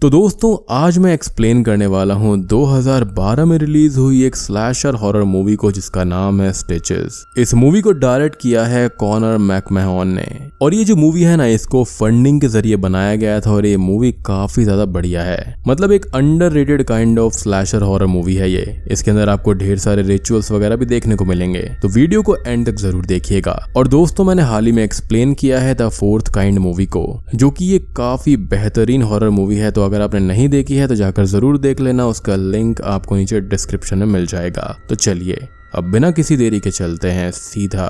तो दोस्तों आज मैं एक्सप्लेन करने वाला हूँ 2012 में रिलीज हुई एक स्लैशर हॉरर मूवी को जिसका नाम है स्टिचेस। इस मूवी को डायरेक्ट किया है कॉनर मैकमैहन ने और ये जो मूवी है ना इसको फंडिंग के जरिए बनाया गया था और ये मूवी काफी ज्यादा बढ़िया है। मतलब एक underrated kind of slasher horror movie है ये। इसके अंदर आपको ढेर सारे रिचुअल्स वगैरह भी देखने को मिलेंगे, तो वीडियो को एंड तक जरूर देखिएगा। और दोस्तों मैंने हाल ही में एक्सप्लेन किया है द फोर्थ काइंड मूवी को, जो कि ये काफी बेहतरीन हॉरर मूवी है। तो अगर आपने नहीं देखी है तो जाकर जरूर देख लेना, उसका लिंक आपको नीचे डिस्क्रिप्शन में मिल जाएगा। तो चलिए अब बिना किसी देरी के चलते हैं सीधा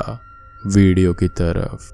वीडियो की तरफ।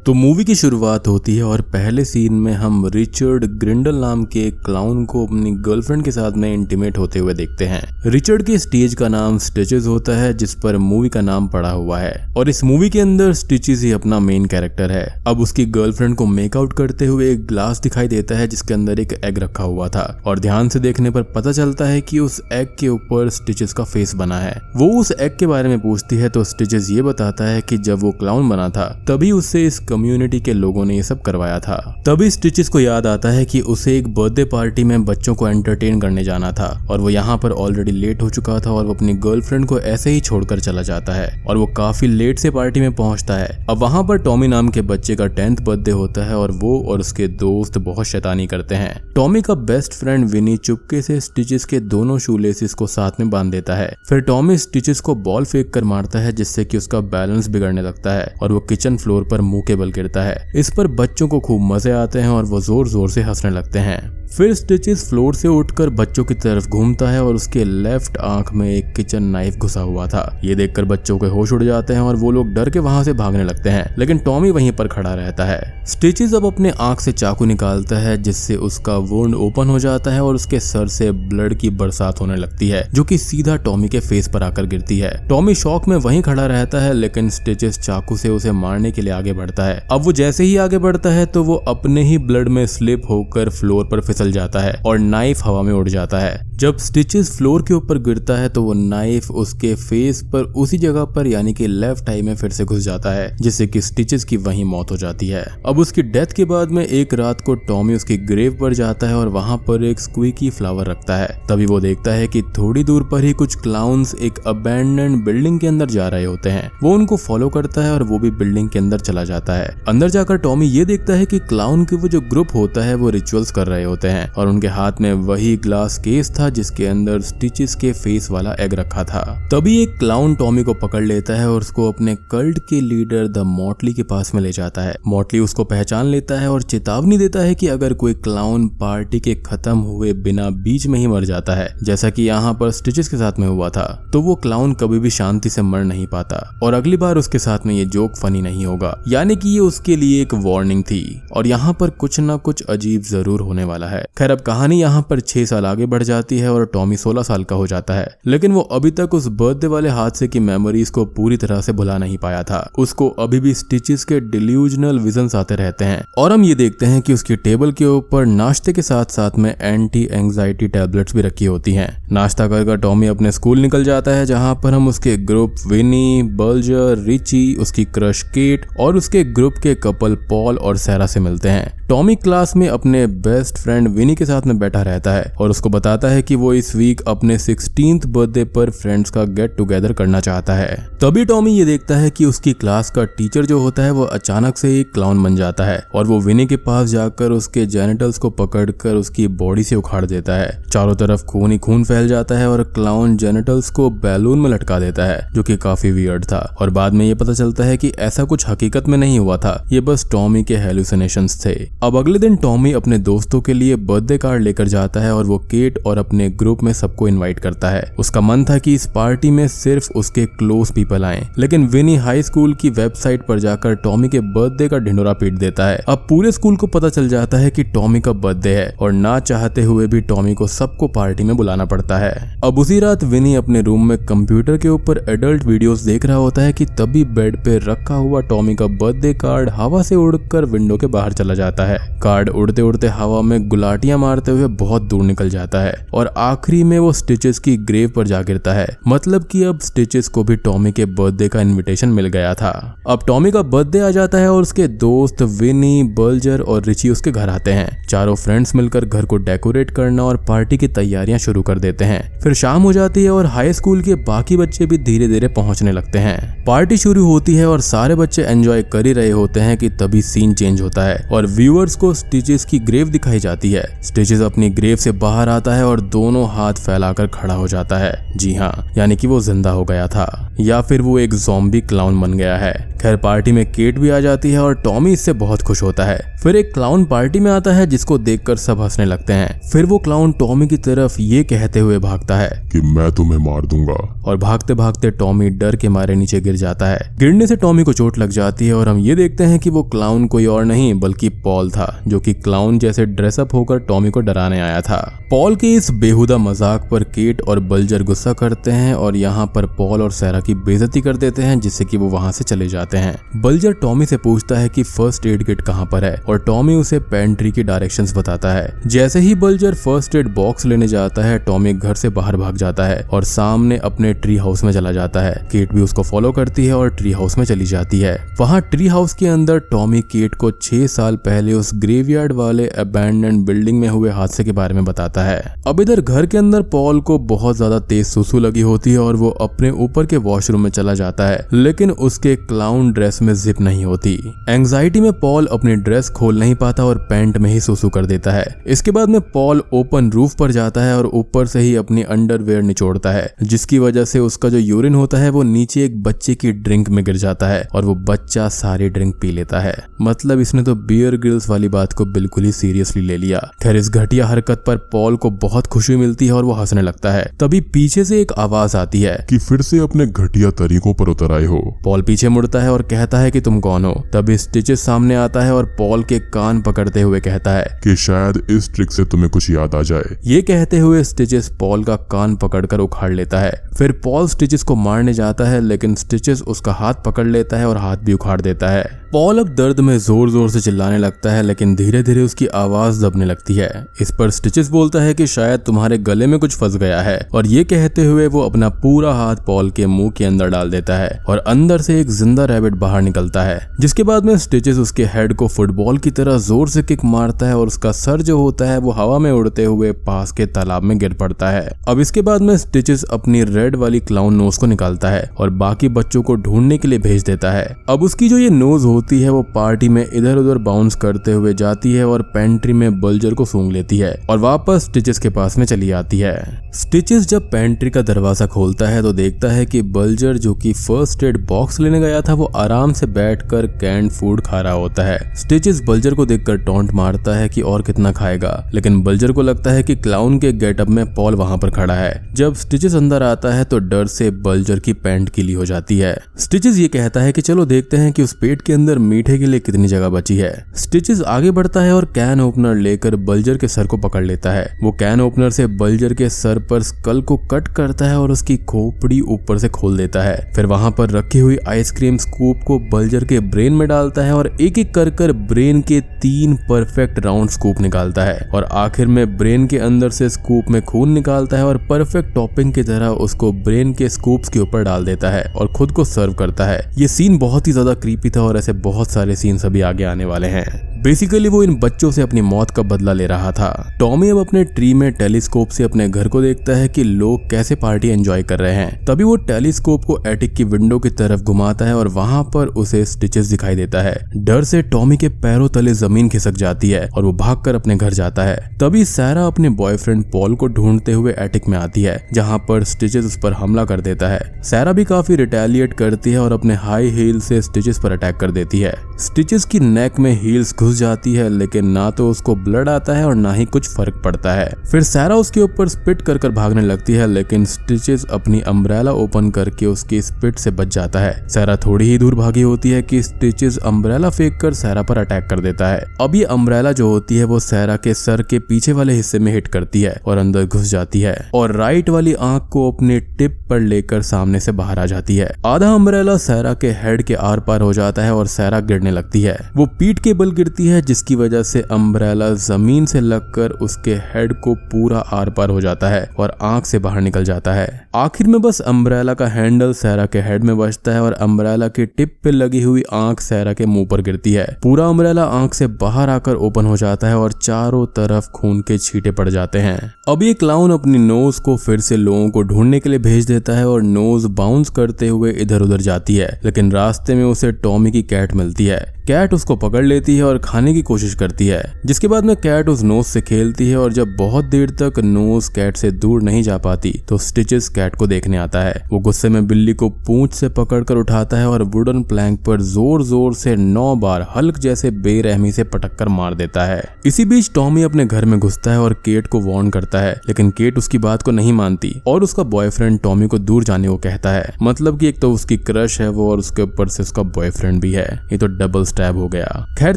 तो मूवी की शुरुआत होती है और पहले सीन में हम रिचर्ड ग्रिंडल नाम के एक क्लाउन को अपनी गर्लफ्रेंड के साथ में इंटीमेट होते हुए देखते हैं। रिचर्ड के स्टेज का नाम स्टिचेस होता है, जिस पर मूवी का नाम पड़ा हुआ है और इस मूवी के अंदर स्टिचेस ही अपना मेन कैरेक्टर है। अब उसकी गर्लफ्रेंड को मेकआउट करते हुए एक ग्लास दिखाई देता है जिसके अंदर एक एग रखा हुआ था और ध्यान से देखने पर पता चलता है कि उस एग के ऊपर स्टिचेस का फेस बना है। वो उस एग के बारे में पूछती है तो स्टिचेस ये बताता है कि जब वो क्लाउन बना था तभी उससे इस कम्युनिटी के लोगों ने ये सब करवाया था। तभी स्टिचेस को याद आता है कि उसे एक बर्थडे पार्टी में बच्चों को एंटरटेन करने जाना था और वो यहाँ पर ऑलरेडी लेट हो चुका था और वो अपनी गर्लफ्रेंड को ऐसे ही छोड़कर चला जाता है और वो काफी लेट से पार्टी में पहुंचता है। अब वहाँ पर टॉमी नाम के बच्चे का 10th बर्थडे होता है और वो और उसके दोस्त बहुत शैतानी करते हैं। टॉमी का बेस्ट फ्रेंड विनी चुपके से स्टिचेस के दोनों शूलेसेस को साथ में बांध देता है। फिर टॉमी स्टिचेस को बॉल फेंक कर मारता है जिससे कि उसका बैलेंस बिगड़ने लगता है और वो किचन फ्लोर पर मुंह के बल गिरता है। इस पर बच्चों को खूब मजे आते हैं और वो जोर जोर से हंसने लगते हैं। फिर स्टिचेस फ्लोर से उठकर बच्चों की तरफ घूमता है और उसके लेफ्ट आंख में एक किचन नाइफ घुसा हुआ था। ये देखकर बच्चों के होश उड़ जाते हैं और वो लोग डर के वहां से भागने लगते हैं, लेकिन टॉमी वहीं पर खड़ा रहता है। स्टिचेस अब अपने आंख से चाकू निकालता है जिससे उसका वुंड ओपन हो जाता है और उसके सर से ब्लड की बरसात होने लगती है जो कि सीधा टॉमी के फेस पर आकर गिरती है। टॉमी शॉक में वहीं खड़ा रहता है, लेकिन स्टिचेस चाकू से उसे मारने के लिए आगे बढ़ता है। अब वो जैसे ही आगे बढ़ता है तो वो अपने ही ब्लड में स्लिप होकर फ्लोर पर फिसल जाता है और नाइफ हवा में उड़ जाता है। जब स्टिचेस फ्लोर के ऊपर गिरता है तो वो नाइफ उसके फेस पर उसी जगह पर यानी कि लेफ्ट आई में फिर से घुस जाता है, जिससे कि स्टिचेस की वहीं मौत हो जाती है। अब उसकी डेथ के बाद में एक रात को टॉमी उसकी ग्रेव पर जाता है और वहां पर एक स्क्वीकी फ्लावर रखता है। तभी वो देखता है कि थोड़ी दूर पर ही कुछ क्लाउन्स एक अबैंडन्ड बिल्डिंग के अंदर जा रहे होते हैं। वो उनको फॉलो करता है और वो भी बिल्डिंग के अंदर चला जाता है। अंदर जाकर टॉमी ये देखता है कि क्लाउन के वो जो ग्रुप होता है वो रिचुअल्स कर रहे होते हैं और उनके हाथ में वही ग्लास केस था जिसके अंदर स्टिचेस के फेस वाला एग रखा था। तभी एक क्लाउन टॉमी को पकड़ लेता है और उसको अपने कल्ट के लीडर द मॉटली के पास में ले जाता है। मॉटली उसको पहचान लेता है और चेतावनी देता है कि अगर कोई क्लाउन पार्टी के खत्म हुए बिना बीच में ही मर जाता है, जैसा कि यहाँ पर स्टिचेस के साथ में हुआ था, तो वो क्लाउन कभी भी शांति से मर नहीं पाता और अगली बार उसके साथ में ये जोक फनी नहीं होगा। यानी कि ये उसके लिए एक वार्निंग थी और यहाँ पर कुछ ना कुछ अजीब जरूर होने वाला है। खैर अब कहानी यहाँ पर 6 साल आगे बढ़ जाती है और टॉमी 16 साल का हो जाता है, लेकिन वो अभी तक उस बर्थडे वाले हादसे की मेमोरीज को पूरी तरह से भुला नहीं पाया था। उसको अभी भी स्टिचेस के डिल्यूजनल विजन्स आते रहते हैं और हम ये देखते हैं कि उसकी टेबल के ऊपर नाश्ते के साथ साथ में एंटी एंजाइटी टैबलेट्स भी रखी होती हैं। नाश्ता कर टॉमी अपने स्कूल निकल जाता है, जहाँ पर हम उसके ग्रुप विनी, बल्जर, रिची, उसकी क्रश केट और उसके ग्रुप के कपल पॉल और सैरा से मिलते हैं। टॉमी क्लास में अपने बेस्ट फ्रेंड विनी के साथ में बैठा रहता है और उसको बताता है कि वो इस वीक अपने 16th बर्थडे पर फ्रेंड्स का गेट टुगेदर करना चाहता है। तभी टॉमी ये देखता है कि उसकी क्लास का टीचर जो होता है वो अचानक से एक क्लाउन बन जाता है और वो विनी के पास जाकर उसके जेनिटल्स को पकड़कर उसकी बॉडी से उखाड़ देता है। चारों तरफ खून ही खून फैल जाता है और क्लाउन जेनिटल्स को बैलून में लटका देता है, जो कि काफी वियर्ड था। और बाद में ये पता चलता है कि ऐसा कुछ हकीकत में नहीं हुआ था, ये बस टॉमी के हेलुसिनेशंस थे। अब अगले दिन टॉमी अपने दोस्तों के लिए बर्थडे कार्ड लेकर जाता है और वो केट और अपने ग्रुप में सबको इनवाइट करता है। उसका मन था कि इस पार्टी में सिर्फ उसके क्लोज पीपल आए, लेकिन विनी हाई स्कूल की वेबसाइट पर जाकर टॉमी के बर्थडे का ढिंडोरा पीट देता है। अब पूरे स्कूल को पता चल जाता है कि टॉमी का बर्थडे है और ना चाहते हुए भी टॉमी को सबको पार्टी में बुलाना पड़ता है। अब उसी रात विनी अपने रूम में कंप्यूटर के ऊपर एडल्ट वीडियोस देख रहा होता है कि तभी बेड पे रखा हुआ टॉमी का बर्थडे कार्ड हवा से उड़कर विंडो के बाहर चला जाता है। है। कार्ड उड़ते उड़ते हवा में गुलाटियां मारते हुए बहुत दूर निकल जाता है और आखिरी में वो स्टिचेस की ग्रेव पर जा गिरता है। मतलब कि अब स्टिचेस को भी टॉमी के बर्थडे का इनविटेशन मिल गया था। अब टॉमी का बर्थडे आ जाता है और उसके दोस्त विनी, बल्जर और रिची उसके घर आते हैं। चारों फ्रेंड्स मिलकर घर को डेकोरेट करना और पार्टी की तैयारियां शुरू कर देते हैं। फिर शाम हो जाती है और हाई स्कूल के बाकी बच्चे भी धीरे धीरे पहुंचने लगते हैं। पार्टी शुरू होती है और सारे बच्चे एंजॉय कर ही रहे होते हैं कि तभी सीन चेंज होता है और व्यूअर्स को स्टिचेस की ग्रेव दिखाई जाती है। स्टिचेस अपनी ग्रेव से बाहर आता है और दोनों हाथ फैलाकर खड़ा हो जाता है। जी हाँ, यानी कि वो जिंदा हो गया था या फिर वो एक ज़ॉम्बी क्लाउन बन गया है। खैर पार्टी में केट भी आ जाती है और टॉमी इससे बहुत खुश होता है। फिर एक क्लाउन पार्टी में आता है जिसको देखकर सब हंसने लगते हैं। फिर वो क्लाउन टॉमी की तरफ ये कहते हुए भागता है कि मैं तुम्हें मार दूंगा। और भागते भागते टॉमी डर के मारे नीचे गिर जाता है। गिरने से टॉमी को चोट लग जाती है और हम ये देखते हैं कि वो क्लाउन कोई और नहीं बल्कि पॉल था, जो कि क्लाउन जैसे ड्रेसअप होकर टॉमी को डराने आया था। पॉल के इस बेहुदा मजाक पर केट और बल्जर गुस्सा करते हैं और यहाँ पर पॉल और सैरा की बेइज्जती कर देते हैं, जिससे कि वो वहां से चले जाते हैं। बल्जर टॉमी से पूछता है कि फर्स्ट एड किट कहाँ पर है और टॉमी उसे पेंट्री की डायरेक्शंस बताता है। जैसे ही बल्जर फर्स्ट एड बॉक्स लेने जाता है, टॉमी घर से बाहर भाग जाता है और सामने अपने ट्री हाउस में चला जाता है। केट भी उसको फॉलो करती है और ट्री हाउस में चली जाती है। वहाँ ट्री हाउस के अंदर टॉमी केट को 6 साल पहले उस ग्रेवयार्ड वाले अबैंडन्ड बिल्डिंग में हुए हादसे के बारे में बताता है। अब इधर घर के अंदर पॉल को बहुत ज्यादा तेज सुसु लगी होती है और वो अपने ऊपर के वॉशरूम में चला जाता है, लेकिन उसके क्लाउन ड्रेस में जिप नहीं होती। एंग्जाइटी में पॉल अपनी ड्रेस खोल नहीं पाता और पैंट में ही सुसु कर देता है। इसके बाद में पॉल ओपन रूफ पर जाता है और ऊपर से ही अपनी अंडरवेयर निचोड़ता है, जिसकी वजह से उसका जो यूरिन होता है वो नीचे एक बच्चे की ड्रिंक में गिर जाता है और वो बच्चा सारी ड्रिंक पी लेता है। मतलब इसने तो बियर ग्रिल्स वाली बात को बिल्कुल ही सीरियसली ले लिया। खैर इस घटिया हरकत पर पॉल को बहुत खुशी मिलती है और वो हंसने लगता है। तभी पीछे से एक आवाज आती है कि फिर से अपने घटिया तरीकों पर उतर आए हो। पॉल पीछे मुड़ता है और कहता है कि तुम कौन हो। तभी स्टिचेस सामने आता है और पॉल के कान पकड़ते हुए कहता है कि शायद इस ट्रिक से तुम्हें कुछ याद आ जाए। ये कहते हुए स्टिचेस पॉल का कान पकड़कर उखाड़ लेता है। फिर पॉल स्टिचेस को मारने जाता है, लेकिन स्टिचेस उसका हाथ पकड़ लेता है और हाथ भी उखाड़ देता है। पॉल अब दर्द में जोर जोर से चिल्लाने लगता है, लेकिन धीरे धीरे उसकी आवाज दबने लगती है। इस पर स्टिचेस बोलता है कि शायद तुम्हारे गले में कुछ फंस गया है, और ये कहते हुए वो अपना पूरा हाथ पॉल के मुंह के अंदर डाल देता है और अंदर से एक जिंदा रैबिट बाहर निकलता है। जिसके बाद में स्टिचेस उसके हेड को फुटबॉल की तरह जोर से किक मारता है और उसका सर जो होता है वो हवा में उड़ते हुए पास के तालाब में गिर पड़ता है। अब इसके बाद में स्टिचेस अपनी रेड वाली क्लाउन नोज को निकालता है और बाकी बच्चों को ढूंढने के लिए भेज देता है। अब उसकी जो ये नोज होती है वो पार्टी में इधर उधर बाउंस करते हुए जाती है और पेंट्री में बल्जर को सूंघ लेती है और वापस स्टिचेस के पास में चली आती है। स्टिचेस जब पेंट्री का दरवाजा खोलता है तो देखता है कि बल्जर जो कि फर्स्ट एड बॉक्स लेने गया था वो आराम से बैठकर कैंड फूड खा रहा होता है। स्टिचेस बल्जर को देखकर टॉन्ट मारता है कि और कितना खाएगा, लेकिन बल्जर को लगता है कि क्लाउन के गेटअप में पॉल वहां पर खड़ा है। जब स्टिचेस अंदर आता है तो डर से बल्जर की पैंट गीली हो जाती है। स्टिचेस ये कहता है कि चलो देखते हैं कि उस पेट के अंदर मीठे के लिए कितनी जगह बची है। स्टिचेस आगे बढ़ता है और कैन ओपनर लेकर बल्जर के सर को पकड़ लेता है। वो कैन ओपनर से बल्जर के सर पर स्कल को कट करता है और उसकी खोपड़ी ऊपर से खोल देता है। फिर वहां पर रखी हुई आइसक्रीम स्कूप को बल्जर के ब्रेन में डालता है और एक एक कर ब्रेन के 3 परफेक्ट राउंड स्कूप निकालता है और आखिर में ब्रेन के अंदर से स्कूप में खून निकालता है और परफेक्ट टॉपिंग की तरह उसको ब्रेन के स्कूप्स के ऊपर डाल देता है और खुद को सर्व करता है। ये सीन बहुत ही ज्यादा क्रीपी था और ऐसे बहुत सारे सीन्स अभी आगे आने वाले हैं। बेसिकली वो इन बच्चों से अपनी मौत का बदला ले रहा था। टॉमी अब अपने ट्री में टेलीस्कोप से अपने घर को देखता है कि लोग कैसे पार्टी एंजॉय कर रहे हैं। तभी वो टेलीस्कोप को एटिक की विंडो की तरफ घुमाता है और वहां पर उसे स्टिचेस दिखाई देता है। डर से टॉमी के पैरों तले जमीन खिसक जाती है और वो भागकर अपने घर जाता है। तभी सैरा अपने बॉयफ्रेंड पॉल को ढूंढते हुए एटिक में आती है, जहां पर स्टिचेस उस पर हमला कर देता है। सैरा भी काफी रिटेलिएट करती है और अपने हाई हील से स्टिचेस पर अटैक कर देती है। स्टिचेस की नेक में हील्स घुस जाती है, लेकिन ना तो उसको ब्लड आता है और ना ही कुछ फर्क पड़ता है। फिर सैरा उसके ऊपर स्पिट कर भागने लगती है, लेकिन स्टिचेस अपनी अम्ब्रेला ओपन करके उसकी स्पिट से बच जाता है। सैरा थोड़ी ही दूर भागी होती है कि स्टिचेस अम्ब्रेला फेंक कर सैरा पर अटैक कर देता है। अब ये अम्ब्रेला जो होती है वो सैरा के सर के पीछे वाले हिस्से में हिट करती है और अंदर घुस जाती है और राइट वाली आंख को अपने टिप पर लेकर सामने से बाहर आ जाती है। आधा अम्ब्रेला सैरा के हेड के आर पार हो जाता है और सैरा गिरने लगने लगती है। वो पीठ के बल गिरती है जिसकी वजह से अम्ब्रेला जमीन से लगकर उसके हेड को पूरा आर पार हो जाता है और आंख से बाहर निकल जाता है। आखिर में बस अम्ब्रेला का हैंडल सैरा के हेड में बचता है और अम्ब्रेला की टिप पे लगी हुई आंख सैरा के मुंह पर गिरती है। पूरा अम्ब्रेला आंख से बाहर आकर ओपन हो जाता है और चारों तरफ खून के छींटे पड़ जाते हैं। अब ये क्लाउन अपनी नोज को फिर से लोगों को ढूंढने के लिए भेज देता है और नोज बाउंस करते हुए इधर उधर जाती है, लेकिन रास्ते में उसे टॉमी की कैट मिलती है। कैट उसको पकड़ लेती है और खाने की कोशिश करती है, जिसके बाद में कैट उस नोज से खेलती है और जब बहुत देर तक नोज कैट से दूर नहीं जा पाती तो स्टिचेस कैट को देखने आता है। वो गुस्से में बिल्ली को पूंछ से पकड़कर उठाता है और वुडन प्लैंक पर जोर जोर से 9 बार हल्क जैसे बेरहमी से पटक कर मार देता है। इसी बीच टॉमी अपने घर में घुसता है और केट को वार्न करता है, लेकिन केट उसकी बात को नहीं मानती और उसका बॉयफ्रेंड टॉमी को दूर जाने को कहता है। मतलब कि एक तो उसकी क्रश है वो और उसके ऊपर से उसका बॉयफ्रेंड भी है। ये तो डबल स्टैब हो गया। खैर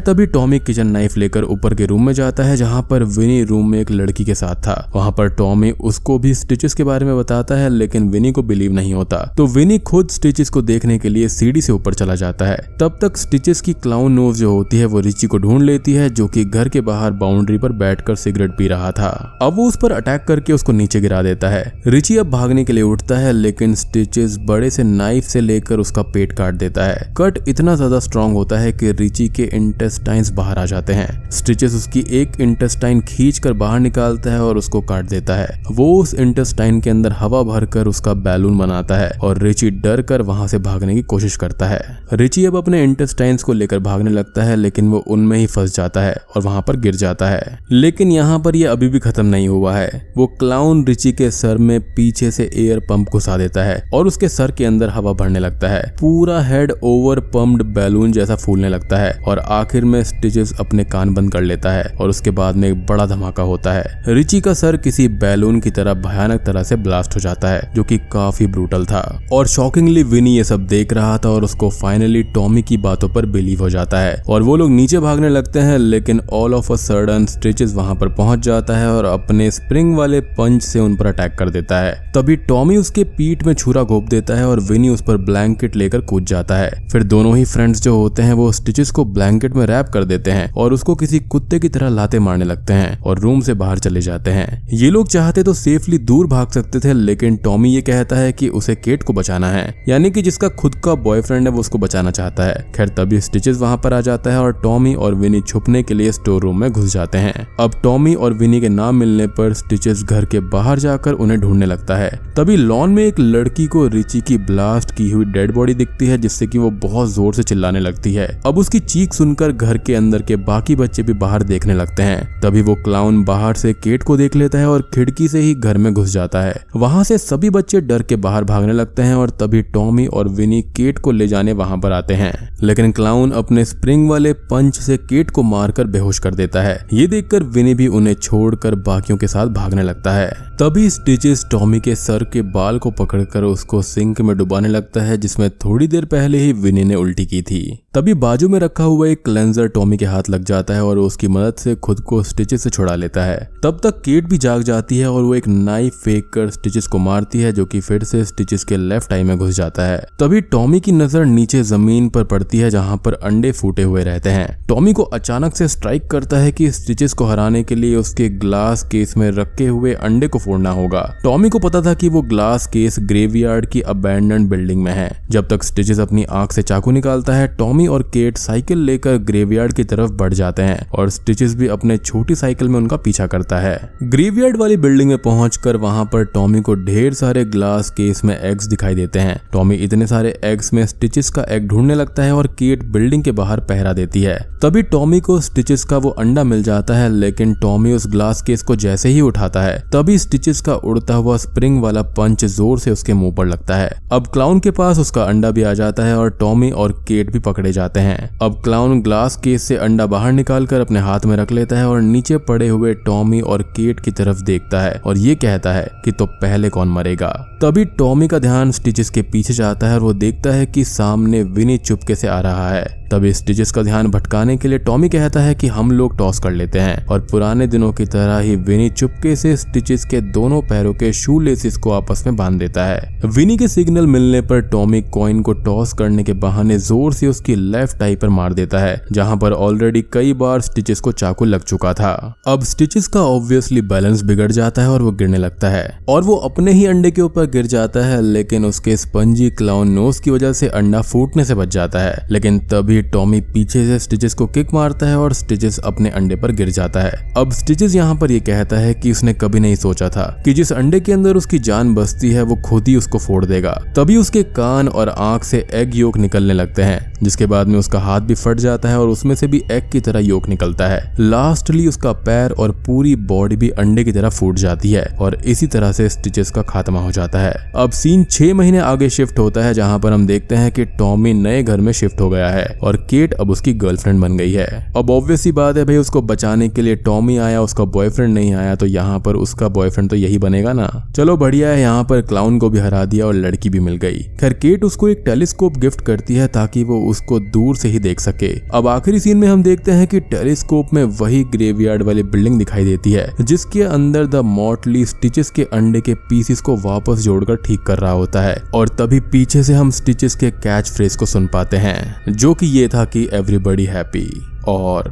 तभी टॉमी किचन नाइफ लेकर ऊपर के रूम में जाता है जहां पर विनी रूम में एक लड़की के साथ था। वहां पर टॉमी उसको भी स्टिचेस के बारे में बताता है, लेकिन विनी को बिलीव नहीं होता। तो विनी खुद स्टिचेस को देखने के लिए सीढ़ी से ऊपर चला जाता है। तब तक स्टिचेस की क्लाउन नोज जो होती है वो रिची को ढूंढ लेती है, जो कि घर के बाहर बाउंड्री पर बैठकर सिगरेट पी रहा था। अब वो उस पर अटैक करके उसको नीचे गिरा देता है। रिची अब भागने के लिए उठता है, लेकिन स्टिचेस बड़े से नाइफ से लेकर उसका पेट काट देता है। कट इतना ज्यादा स्ट्रॉन्ग होता है कि रिची के इंटेस्टाइन्स बाहर आ जाते हैं। स्टिचेस उसकी एक इंटेस्टाइन खींचकर बाहर निकालता है और उसको काट देता है। वो उस इंटेस्टाइन के अंदर हवा भरकर उसका बैलून बनाता है और रिची डर कर वहां से भागने की कोशिश करता है। रिची अब अपने इंटेस्टाइन्स को लेकर भागने लगता है, लेकिन वो उनमें ही फंस जाता है और वहां पर गिर जाता है। लेकिन यहाँ पर यह अभी भी खत्म नहीं हुआ है। वो क्लाउन रिची के सर में पीछे से एयर पंप घुसा देता है और उसके सर के अंदर हवा भरने लगता है। पूरा हेड ओवर पम्प्ड बैलून जैसा फूलने लगता है और आखिर में स्टिचेस अपने कान बंद कर लेता है और उसके बाद में एक बड़ा धमाका होता है। रिची का सर किसी बैलून की तरह भयानक तरह से ब्लास्ट हो जाता है, जो कि काफी ब्रूटल था। और शॉकिंगली विनी ये सब देख रहा था और उसको फाइनली टॉमी की बातों पर बिलीव हो जाता है और वो लोग नीचे भागने लगते हैं, लेकिन all of a sudden stitches वहां पर पहुंच जाता है और अपने स्प्रिंग वाले पंच से उन पर अटैक कर देता है। तभी टॉमी उसके पीठ में छुरा घोंप देता है और विनी उस पर ब्लैंकेट लेकर कूद जाता है। फिर दोनों ही फ्रेंड्स जो होते हैं वो स्टिचेस को ब्लैंकेट में रैप कर देते हैं और उसको किसी कुत्ते की तरह लाते मारने लगते हैं और रूम से बाहर चले जाते हैं। ये लोग चाहते तो सेफली दूर भाग सकते थे, लेकिन टॉमी ये कहता है कि उसे केट को बचाना है, यानी कि जिसका खुद का बॉयफ्रेंड है वो उसको बचाना चाहता है। खैर तभी स्टिचेस वहां पर आ जाता है और टॉमी और विनी छुपने के लिए स्टोर रूम में घुस जाते हैं। अब टॉमी और विनी के नाम मिलने पर स्टिचेस घर के बाहर जाकर उन्हें ढूंढने लगता है। तभी लॉन में एक लड़की को रिची की ब्लास्ट की हुई डेड बॉडी दिखती है, जिससे कि वो बहुत जोर से चिल्लाने लगती है। अब उसकी चीख सुनकर घर के अंदर के बाकी बच्चे भी बाहर देखने लगते हैं। तभी वो क्लाउन बाहर से केट को देख लेता है और खिड़की से ही घर में घुस जाता है। वहां से सभी बच्चे डर के बाहर भागने लगते हैं और तभी टॉमी और विनी केट को ले जाने वहां पर आते हैं, लेकिन क्लाउन अपने स्प्रिंग वाले पंच से केट को मारकर बेहोश कर देता है। ये देखकर विनी भी उन्हें छोड़कर बाकियों के साथ भागने लगता है। तभी स्टिचेस टॉमी के सर के बाल को पकड़कर उसको सिंक में डुबाने लगता है, जिसमें थोड़ी देर पहले ही विनी ने उल्टी की थी। तभी बाजू में रखा हुआ एक क्लेंजर टॉमी के हाथ लग जाता है और उसकी मदद से खुद को स्टिचेस से छुड़ा लेता है। तब तक केट भी जाग जाती है और वो एक नाइफ फेंक कर स्टिचेस को मारती है, जो कि फिर से स्टिचेस के लेफ्ट आई में घुस जाता है। तभी टॉमी की नजर नीचे जमीन पर पड़ती है जहां पर अंडे फूटे हुए रहते हैं। टॉमी को अचानक से स्ट्राइक करता है कि स्टिचेस को हराने के लिए उसके ग्लास केस में रखे हुए अंडे को फोड़ना होगा। टॉमी को पता था कि वो ग्लास केस ग्रेवयार्ड की अबैंडन्ड बिल्डिंग में है। जब तक स्टिचेस अपनी आंख से चाकू निकालता है, टॉमी और केट साइकिल लेकर ग्रेवयार्ड की तरफ बढ़ जाते हैं और स्टिचेस भी अपने छोटी साइकिल में उनका पीछा करता है। ग्रेवयार्ड वाली बिल्डिंग में पहुंचकर वहां पर टॉमी को ढेर सारे ग्लास केस में एग्स दिखाई देते हैं। टॉमी इतने सारे एग्स में स्टिचेस का एग ढूंढने लगता है और केट बिल्डिंग के बाहर पहरा देती है। तभी टॉमी को स्टिचेस का वो अंडा मिल जाता है, लेकिन टॉमी उस ग्लास केस को जैसे ही उठाता है तभी स्टिचेस का उड़ता हुआ स्प्रिंग वाला पंच जोर से उसके मुंह पर लगता है। अब क्लाउन के पास उसका अंडा भी आ जाता है और टॉमी और केट भी पकड़े जाते हैं। अब क्लाउन ग्लास केस से अंडा बाहर निकालकर अपने हाथ में रख लेता है और नीचे पड़े हुए टॉमी और केट की तरफ देखता है और ये कहता है कि तो पहले कौन मरेगा। तभी टॉमी का ध्यान स्टिचेस के पीछे जाता है और वो देखता है कि सामने विनी चुपके से आ रहा है। तभी स्टिचेस का ध्यान भटकाने के लिए टॉमी कहता है कि हम लोग टॉस कर लेते हैं और पुराने दिनों की तरह ही विनी चुपके से स्टिचेस के दोनों पैरों के शू लेसिस को आपस में बांध देता है। विनी के सिग्नल मिलने पर टॉमी कॉइन को टॉस करने के बहाने जोर से उसकी लेफ्ट आई पर मार देता है, जहां पर ऑलरेडी कई बार स्टिचेस को चाकू लग चुका था। अब स्टिचेस का ऑब्वियसली बैलेंस बिगड़ जाता है और वो गिरने लगता है और वो अपने ही अंडे के ऊपर गिर जाता है, लेकिन उसके स्पंजी क्लाउन नोज की वजह से अंडा फूटने से बच जाता है। लेकिन तभी टॉमी पीछे से स्टिचेस को किक मारता है और स्टिचेस अपने अंडे पर गिर जाता है। अब स्टिचेस यहाँ पर ये कहता है कि उसने कभी नहीं सोचा था कि जिस अंडे के अंदर उसकी जान बसती है वो खुद ही उसको फोड़ देगा। तभी उसके कान और आंख से एग योक निकलने लगते हैं, जिसके बाद में उसका हाथ भी फट जाता है और उसमें से भी एग की तरह योक निकलता है। लास्टली उसका पैर और पूरी बॉडी भी अंडे की तरह फूट जाती है और इसी तरह से स्टिचेस का खात्मा हो जाता है। अब सीन 6 महीने आगे शिफ्ट होता है, जहां पर हम देखते हैं कि टॉमी नए घर में शिफ्ट हो गया है और केट अब उसकी गर्लफ्रेंड बन गई है। अब ऑब्वियस सी बात है भाई, उसको बचाने के लिए टॉमी आया, उसका बॉयफ्रेंड नहीं आया, तो यहाँ पर उसका बॉयफ्रेंड तो यही बनेगा ना। चलो बढ़िया है, यहाँ पर क्लाउन को भी हरा दिया और लड़की भी मिल गई। खैर केट उसको एक टेलीस्कोप गिफ्ट करती है ताकि वो उसको दूर से ही देख सके। अब आखिरी सीन में हम देखते हैं कि टेलीस्कोप में वही ग्रेवयार्ड वाली बिल्डिंग दिखाई देती है जिसके अंदर द मॉर्टली स्टिचेस के अंडे के पीसेस को वापस जोड़कर ठीक कर रहा होता है। और तभी पीछे से हम स्टिचेस के कैच फ्रेज को सुन पाते हैं, जो कि ये था कि एवरीबॉडी हैप्पी, और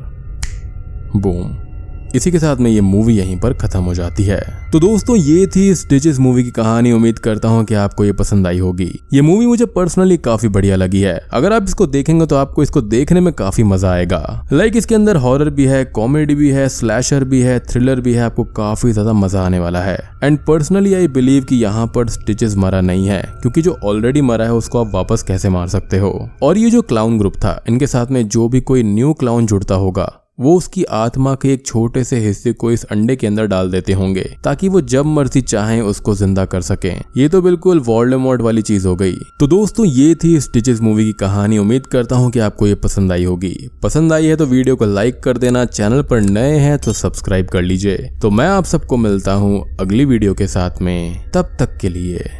बूम। इसी के साथ में ये मूवी यहीं पर खत्म हो जाती है। तो दोस्तों ये थी स्टिचेस मूवी की कहानी। उम्मीद करता हूँ कि आपको ये पसंद आई होगी। ये मूवी मुझे पर्सनली काफी बढ़िया लगी है। अगर आप इसको देखेंगे तो आपको इसको देखने में काफी मजा आएगा। लाइक इसके अंदर हॉरर भी है, कॉमेडी भी है, स्लैशर भी है, थ्रिलर भी है। आपको काफी ज्यादा मजा आने वाला है। एंड पर्सनली आई बिलीव कि यहाँ पर स्टिचेस मरा नहीं है, क्योंकि जो ऑलरेडी मरा है उसको आप वापस कैसे मार सकते हो। और ये जो क्लाउन ग्रुप था, इनके साथ में जो भी कोई न्यू क्लाउन जुड़ता होगा वो उसकी आत्मा के एक छोटे से हिस्से को इस अंडे के अंदर डाल देते होंगे ताकि वो जब मर्जी चाहें उसको जिंदा कर सकें। ये तो बिल्कुल वोल्डेमॉर्ट वाली चीज हो गई। तो दोस्तों ये थी स्टिचेस मूवी की कहानी। उम्मीद करता हूँ कि आपको ये पसंद आई होगी। पसंद आई है तो वीडियो को लाइक कर देना, चैनल पर नए हैं तो सब्सक्राइब कर लीजिए। तो मैं आप सबको मिलता हूँ अगली वीडियो के साथ में, तब तक के लिए